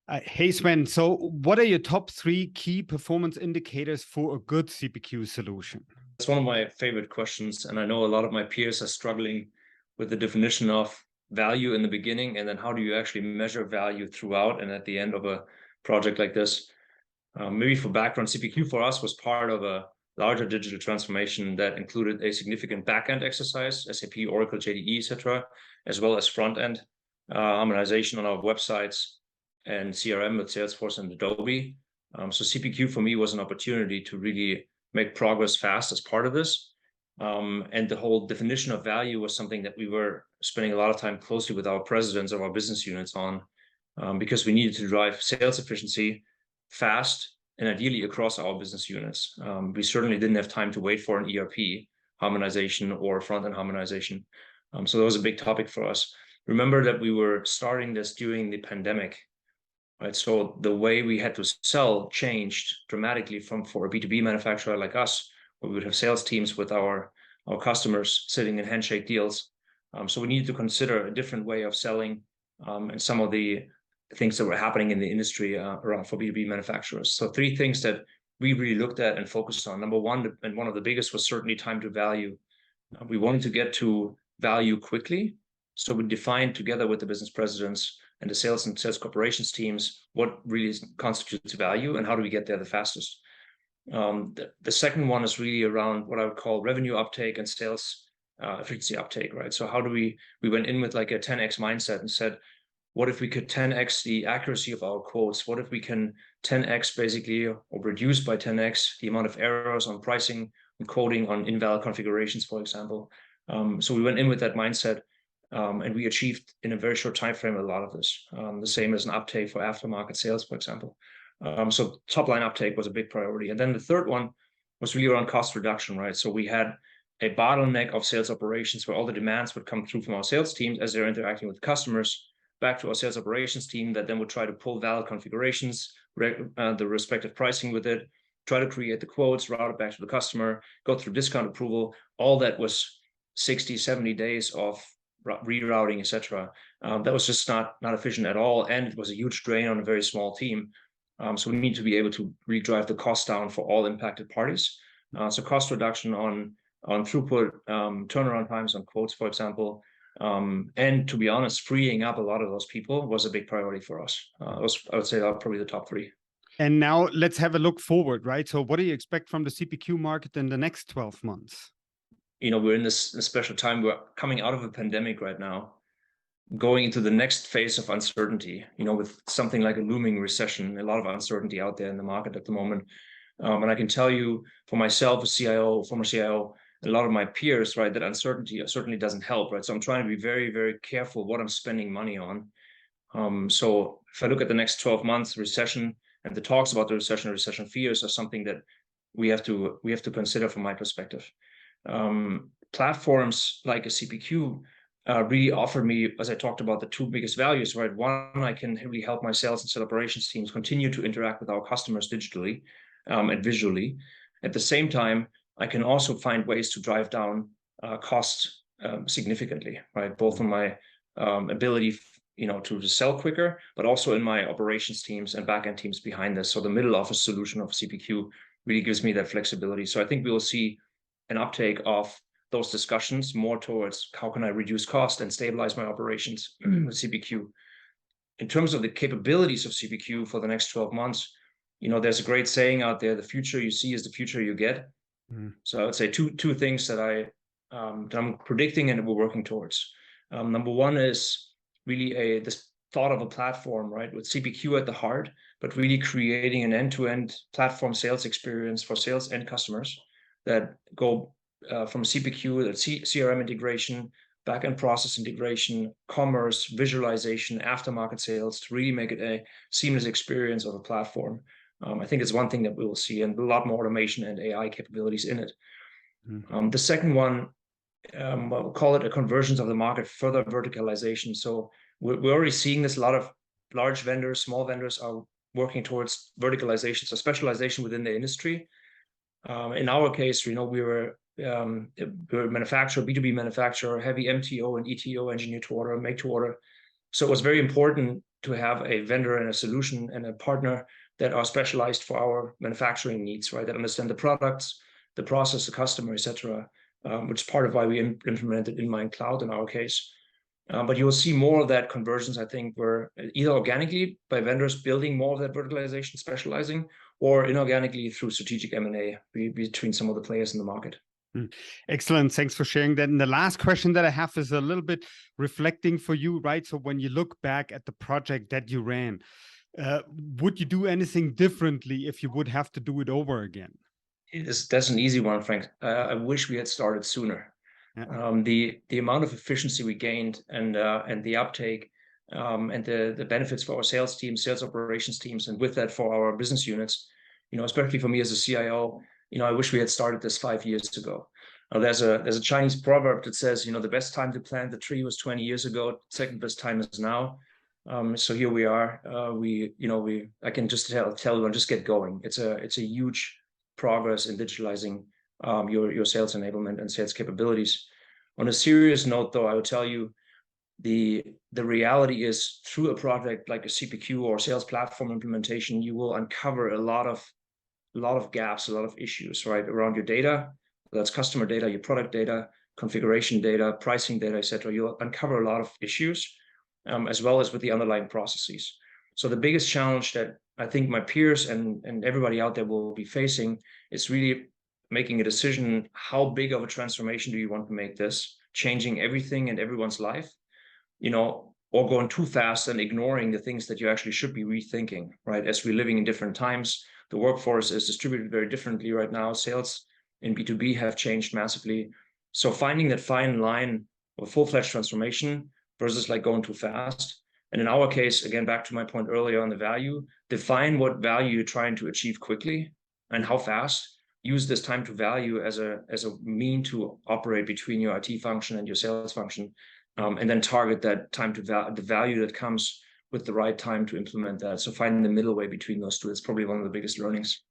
Hey Sven, so what are your top three key performance indicators for a good CPQ solution? That's one of my favorite questions, and I know a lot of my peers are struggling with the definition of value in the beginning, and then how do you actually measure value throughout and at the end of a project like this. Maybe for background, CPQ for us was part of a larger digital transformation that included a significant back-end exercise, SAP, Oracle, JDE, etc., as well as front-end harmonization on our websites and CRM with Salesforce and Adobe. So CPQ for me was an opportunity to really make progress fast as part of this. And the whole definition of value was something that we were spending a lot of time closely with our presidents of our business units on, because we needed to drive sales efficiency fast and ideally across our business units. We certainly didn't have time to wait for an ERP harmonization or front-end harmonization. So that was a big topic for us. Remember that we were starting this during the pandemic, right? So the way we had to sell changed dramatically for a B2B manufacturer like us, where we would have sales teams with our customers sitting in handshake deals. So we needed to consider a different way of selling, and some of the things that were happening in the industry around for B2B manufacturers. So three things that we really looked at and focused on. Number one, and one of the biggest, was certainly time to value. We wanted to get to value quickly. So we defined together with the business presidents and the sales and sales corporations teams what really constitutes value and how do we get there the fastest. The second one is really around what I would call revenue uptake and sales efficiency uptake, right? So how do we went in with like a 10x mindset and said, what if we could 10x the accuracy of our quotes? What if we can 10x basically, or reduce by 10x the amount of errors on pricing and quoting on invalid configurations, for example? So we went in with that mindset, and we achieved in a very short time frame a lot of this. The same as an uptake for aftermarket sales, for example. So top line uptake was a big priority. And then the third one was really around cost reduction, right? So we had a bottleneck of sales operations where all the demands would come through from our sales teams as they're interacting with customers back to our sales operations team that then would try to pull valid configurations, the respective pricing with it, try to create the quotes, route it back to the customer, go through discount approval. All that was 60, 70 days of rerouting, etc. That was just not efficient at all. And it was a huge drain on a very small team. So we need to be able to really drive the cost down for all impacted parties. So cost reduction on throughput, turnaround times on quotes, for example, and to be honest, freeing up a lot of those people was a big priority for us. I would say that are probably the top three. And now let's have a look forward, right? So what do you expect from the CPQ market in the next 12 months? We're in this special time. We're coming out of a pandemic right now, going into the next phase of uncertainty, with something like a looming recession, a lot of uncertainty out there in the market at the moment. And I can tell you for myself, a CIO, former CIO, a lot of my peers, right, that uncertainty certainly doesn't help, right? So I'm trying to be very, very careful what I'm spending money on. So if I look at the next 12 months, recession and the talks about the recession fears are something that we have to consider from my perspective. Platforms like a CPQ really offer me, as I talked about, the two biggest values, right? One, I can really help my sales and sales operations teams continue to interact with our customers digitally and visually. At the same time, I can also find ways to drive down costs significantly, right? Both on my ability, to sell quicker, but also in my operations teams and backend teams behind this. So the middle office solution of CPQ really gives me that flexibility. So I think we will see an uptake of those discussions more towards how can I reduce cost and stabilize my operations with CPQ. In terms of the capabilities of CPQ for the next 12 months, there's a great saying out there: the future you see is the future you get. So I would say two things that I'm predicting and we're working towards. Number one is really this thought of a platform, right, with CPQ at the heart, but really creating an end-to-end platform sales experience for sales and customers that go from CPQ, that CRM integration, back-end process integration, commerce, visualization, aftermarket sales, to really make it a seamless experience of a platform. I think it's one thing that we will see, and a lot more automation and AI capabilities in it. The second one, we'll call it a convergence of the market, further verticalization. So we're already seeing this. A lot of large vendors, small vendors are working towards verticalization, so specialization within the industry. In our case, we're a manufacturer, B2B manufacturer, heavy MTO and ETO, engineer to order, make to order. So it was very important to have a vendor and a solution and a partner that are specialized for our manufacturing needs, right? That understand the products, the process, the customer, etc., which is part of why we implemented In-Mind Cloud in our case. But you will see more of that conversions, I think, where either organically by vendors building more of that verticalization, specializing, or inorganically through strategic M&A between some of the players in the market. Excellent. Thanks for sharing that. And the last question that I have is a little bit reflecting for you, right? So when you look back at the project that you ran, would you do anything differently if you would have to do it over again? That's an easy one, Frank. I wish we had started sooner. Yeah. The amount of efficiency we gained and the uptake and the benefits for our sales teams, sales operations teams, and with that for our business units, especially for me as a CIO, I wish we had started this 5 years ago. There's a Chinese proverb that says, the best time to plant the tree was 20 years ago. Second best time is now. So here we are. I can just tell everyone, just get going. It's a huge progress in digitalizing your sales enablement and sales capabilities. On a serious note, though, I would tell you the reality is through a project like a CPQ or sales platform implementation, you will uncover a lot of gaps, a lot of issues, right, around your data. That's customer data, your product data, configuration data, pricing data, etc. You'll uncover a lot of issues, as well as with the underlying processes. So the biggest challenge that I think my peers and everybody out there will be facing is really making a decision, how big of a transformation do you want to make this, changing everything in everyone's life, or going too fast and ignoring the things that you actually should be rethinking, right? As we're living in different times, the workforce is distributed very differently right now. Sales in B2B have changed massively. So finding that fine line of full-fledged transformation versus like going too fast. And in our case, again, back to my point earlier on the value, define what value you're trying to achieve quickly and how fast. Use this time to value as a mean to operate between your IT function and your sales function, and then target that time to the value that comes with the right time to implement that. So finding the middle way between those two is probably one of the biggest learnings.